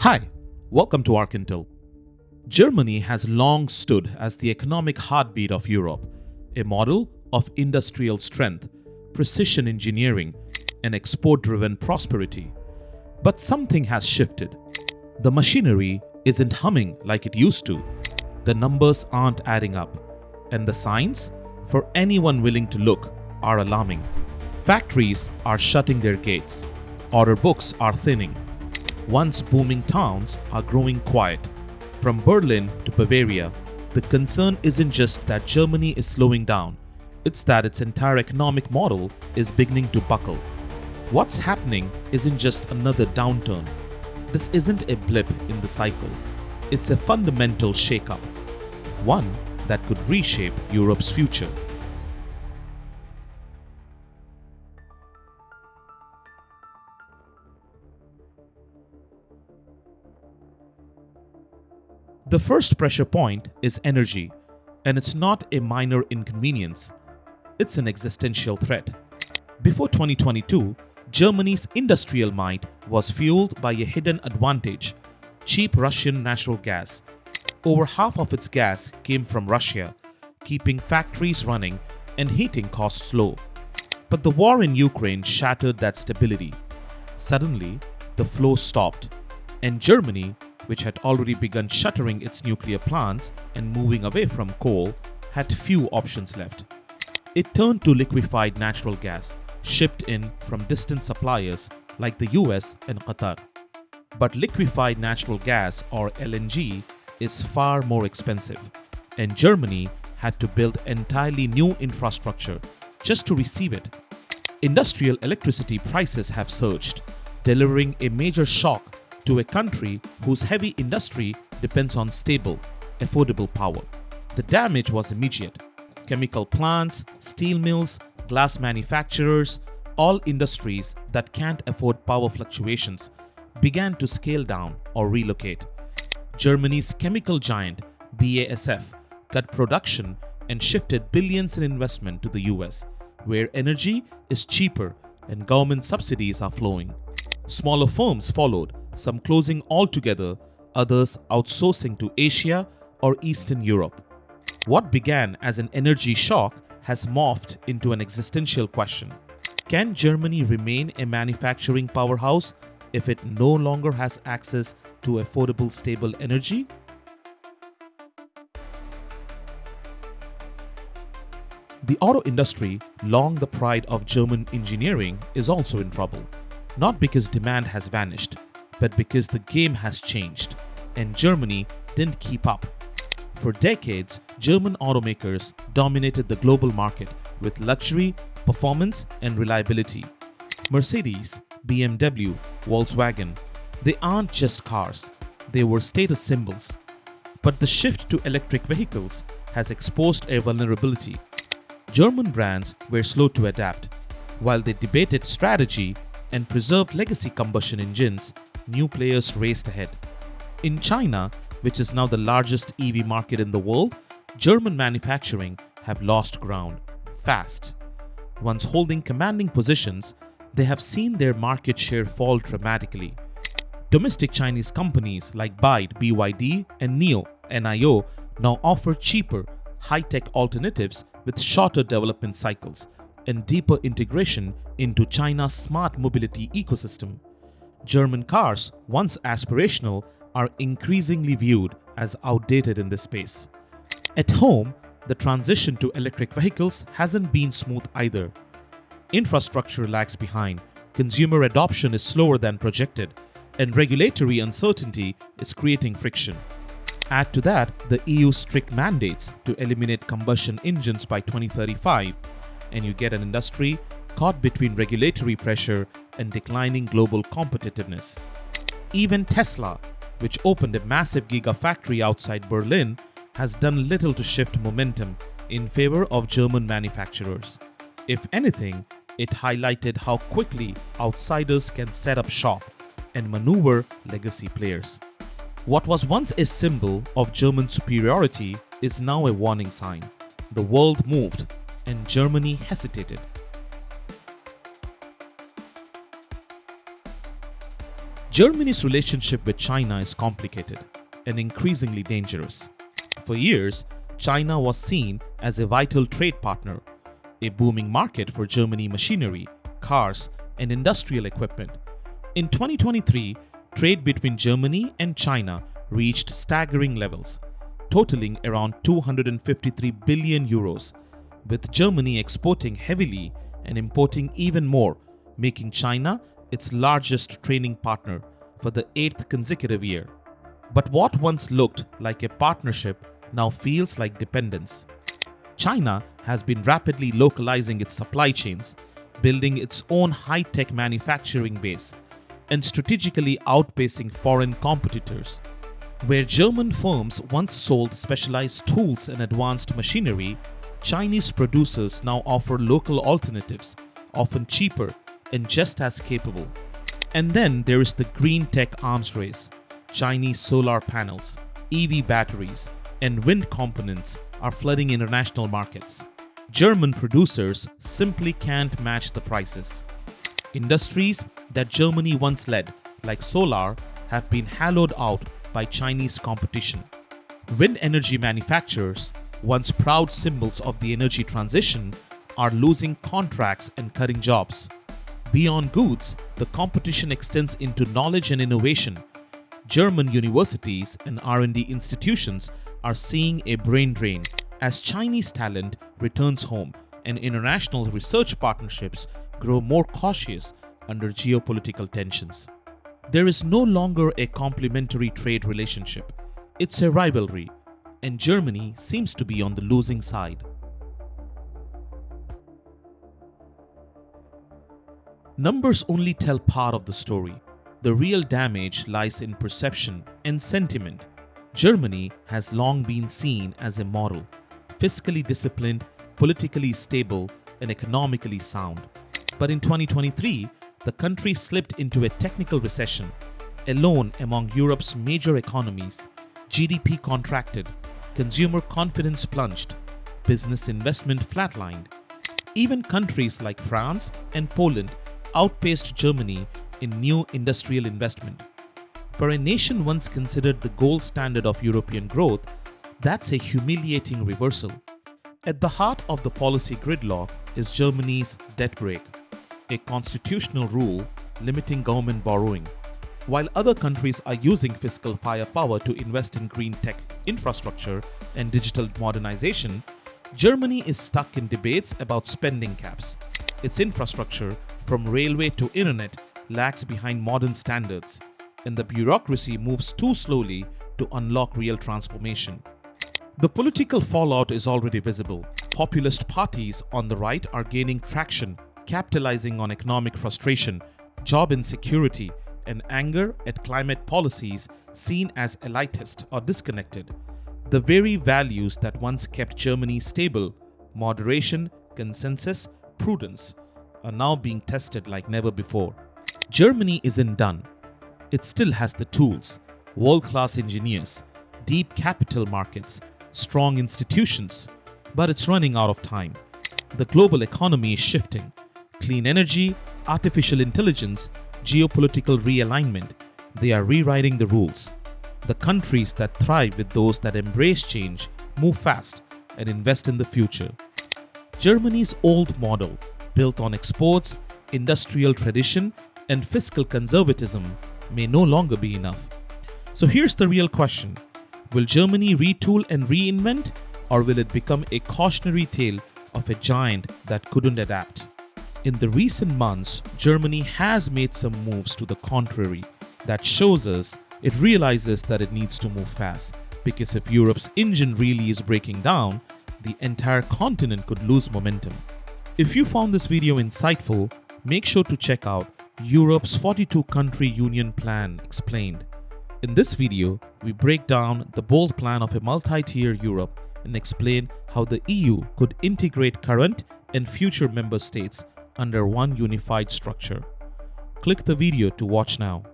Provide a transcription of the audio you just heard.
Hi, welcome to Arkintel. Germany has long stood as the economic heartbeat of Europe, a model of industrial strength, precision engineering, and export-driven prosperity. But something has shifted. The machinery isn't humming like it used to. The numbers aren't adding up. And the signs, for anyone willing to look, are alarming. Factories are shutting their gates. Order books are thinning. Once booming towns are growing quiet. From Berlin to Bavaria, the concern isn't just that Germany is slowing down, it's that its entire economic model is beginning to buckle. What's happening isn't just another downturn. This isn't a blip in the cycle. It's a fundamental shakeup, one that could reshape Europe's future. The first pressure point is energy, and it's not a minor inconvenience. It's an existential threat. Before 2022, Germany's industrial might was fueled by a hidden advantage: cheap Russian natural gas. Over half of its gas came from Russia, keeping factories running and heating costs low. But the war in Ukraine shattered that stability. Suddenly, the flow stopped, and Germany, which had already begun shuttering its nuclear plants and moving away from coal, had few options left. It turned to liquefied natural gas, shipped in from distant suppliers like the US and Qatar. But liquefied natural gas, or LNG, is far more expensive, and Germany had to build entirely new infrastructure just to receive it. Industrial electricity prices have surged, delivering a major shock to a country whose heavy industry depends on stable, affordable power. The damage was immediate. Chemical plants, steel mills, glass manufacturers, all industries that can't afford power fluctuations began to scale down or relocate. Germany's chemical giant BASF cut production and shifted billions in investment to the US, where energy is cheaper and government subsidies are flowing. Smaller firms followed, some closing altogether, others outsourcing to Asia or Eastern Europe. What began as an energy shock has morphed into an existential question. Can Germany remain a manufacturing powerhouse if it no longer has access to affordable, stable energy? The auto industry, long the pride of German engineering, is also in trouble. Not because demand has vanished, but because the game has changed, and Germany didn't keep up. For decades, German automakers dominated the global market with luxury, performance, and reliability. Mercedes, BMW, Volkswagen, they aren't just cars, they were status symbols. But the shift to electric vehicles has exposed a vulnerability. German brands were slow to adapt. While they debated strategy and preserved legacy combustion engines, new players raced ahead. In China, which is now the largest EV market in the world, German manufacturing have lost ground fast. Once holding commanding positions, they have seen their market share fall dramatically. Domestic Chinese companies like BYD and NIO now offer cheaper, high-tech alternatives with shorter development cycles and deeper integration into China's smart mobility ecosystem. German cars, once aspirational, are increasingly viewed as outdated in this space. At home, the transition to electric vehicles hasn't been smooth either. Infrastructure lags behind, consumer adoption is slower than projected, and regulatory uncertainty is creating friction. Add to that the EU's strict mandates to eliminate combustion engines by 2035, and you get an industry caught between regulatory pressure and declining global competitiveness. Even Tesla, which opened a massive gigafactory outside Berlin, has done little to shift momentum in favor of German manufacturers. If anything, it highlighted how quickly outsiders can set up shop and maneuver legacy players. What was once a symbol of German superiority is now a warning sign. The world moved, and Germany hesitated. Germany's relationship with China is complicated and increasingly dangerous. For years, China was seen as a vital trade partner, a booming market for Germany machinery, cars, and industrial equipment. In 2023, trade between Germany and China reached staggering levels, totaling around 253 billion euros, with Germany exporting heavily and importing even more, making China its largest trading partner for the 8th consecutive year. But what once looked like a partnership now feels like dependence. China has been rapidly localizing its supply chains, building its own high-tech manufacturing base, and strategically outpacing foreign competitors. Where German firms once sold specialized tools and advanced machinery, Chinese producers now offer local alternatives, often cheaper and just as capable. And then there is the green tech arms race. Chinese solar panels, EV batteries, and wind components are flooding international markets. German producers simply can't match the prices. Industries that Germany once led, like solar, have been hollowed out by Chinese competition. Wind energy manufacturers, once proud symbols of the energy transition, are losing contracts and cutting jobs. Beyond goods, the competition extends into knowledge and innovation. German universities and R&D institutions are seeing a brain drain as Chinese talent returns home and international research partnerships grow more cautious under geopolitical tensions. There is no longer a complementary trade relationship. It's a rivalry, and Germany seems to be on the losing side. Numbers only tell part of the story. The real damage lies in perception and sentiment. Germany has long been seen as a model, fiscally disciplined, politically stable, and economically sound. But in 2023, the country slipped into a technical recession. Alone among Europe's major economies, GDP contracted, consumer confidence plunged, business investment flatlined. Even countries like France and Poland outpaced Germany in new industrial investment. For a nation once considered the gold standard of European growth, that's a humiliating reversal. At the heart of the policy gridlock is Germany's debt brake, a constitutional rule limiting government borrowing. While other countries are using fiscal firepower to invest in green tech infrastructure and digital modernization, Germany is stuck in debates about spending caps. Its infrastructure, from railway to internet, lags behind modern standards, and the bureaucracy moves too slowly to unlock real transformation. The political fallout is already visible. Populist parties on the right are gaining traction, capitalizing on economic frustration, job insecurity, and anger at climate policies seen as elitist or disconnected. The very values that once kept Germany stable, moderation, consensus, prudence, are now being tested like never before. Germany isn't done. It still has the tools, world-class engineers, deep capital markets, strong institutions, but it's running out of time. The global economy is shifting. Clean energy, artificial intelligence, geopolitical realignment, they are rewriting the rules. The countries that thrive with those that embrace change, move fast, and invest in the future. Germany's old model, built on exports, industrial tradition, and fiscal conservatism, may no longer be enough. So here's the real question. Will Germany retool and reinvent, or will it become a cautionary tale of a giant that couldn't adapt? In the recent months, Germany has made some moves to the contrary that shows us it realizes that it needs to move fast, because if Europe's engine really is breaking down, the entire continent could lose momentum. If you found this video insightful, make sure to check out Europe's 42-country union plan explained. In this video, we break down the bold plan of a multi-tier Europe and explain how the EU could integrate current and future member states under one unified structure. Click the video to watch now.